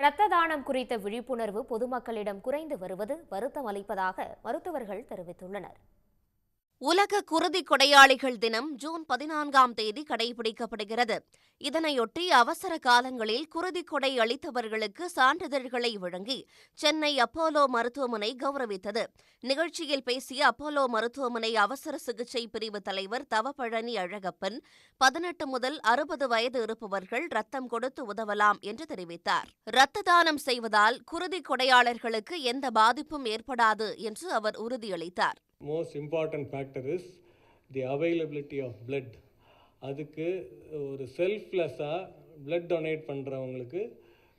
இரத்த தானம் குறித்த விழிப்புணர்வு பொதுமக்களிடம் குறைந்து வருவது வருத்தம் அளிப்பதாக மருத்துவர்கள் தெரிவித்துள்ளனர். உலக குருதி கொடையாளிகள் தினம் ஜூன் 14ஆம் தேதி கடைபிடிக்கப்படுகிறது. இதனையொட்டி அவசர காலங்களில் குருதி கொடை அளித்தவர்களுக்கு சான்றிதழ்களை வழங்கி சென்னை அப்போலோ மருத்துவமனை கௌரவித்தது. நிகழ்ச்சியில் பேசிய அப்போலோ மருத்துவமனை அவசர சிகிச்சை பிரிவு தலைவர் தவப்பழனி அழகப்பன், 18 முதல் 60 வயது இருப்பவர்கள் ரத்தம் கொடுத்து உதவலாம் என்று தெரிவித்தார். இரத்த தானம் செய்வதால் குருதி கொடையாளர்களுக்கு எந்த பாதிப்பும் ஏற்படாது என்று அவர் உறுதியளித்தார். Most important factor is the availability of blood. அதுக்கு ஒரு செல்ஃப்லெஸ்ஸாக பிளட் டொனேட் பண்ணுறவங்களுக்கு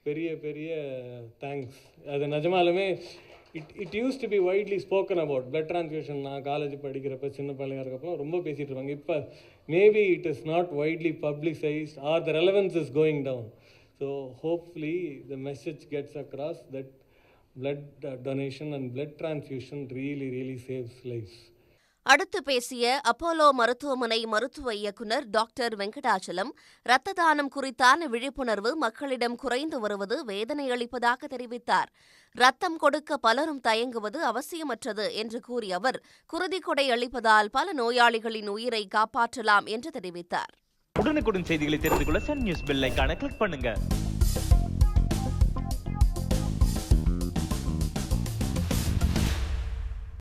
பெரிய பெரிய தேங்க்ஸ். அது நிஜமாலுமே it use to be widely spoken about blood transfusion. நான் காலேஜ் படிக்கிறப்ப சின்ன பிள்ளைங்க இருக்கப்போ ரொம்ப பேசிகிட்டு இருப்பாங்க. இப்போ maybe it is not widely publicised or the relevance is going down. So hopefully the message gets across that blood donation and blood transfusion really saves lives. அடுத்து பேசிய அப்போலோ மருத்துவமனை மருத்துவ இயக்குநர் டாக்டர் வெங்கடாச்சலம், இரத்த தானம் குறித்தான விழிப்புணர்வு மக்களிடம் குறைந்து வருவது வேதனை அளிப்பதாக தெரிவித்தார். ரத்தம் கொடுக்க பலரும் தயங்குவது அவசியமற்றது என்று கூறிய அவர், குருதி கொடை அளிப்பதால் பல நோயாளிகளின் உயிரை காப்பாற்றலாம் என்று தெரிவித்தார். உடனுக்குடன் செய்திகளை தெரிந்து கொள்ள சன் நியூஸ் பெல் ஐகானை கிளிக் பண்ணுங்க.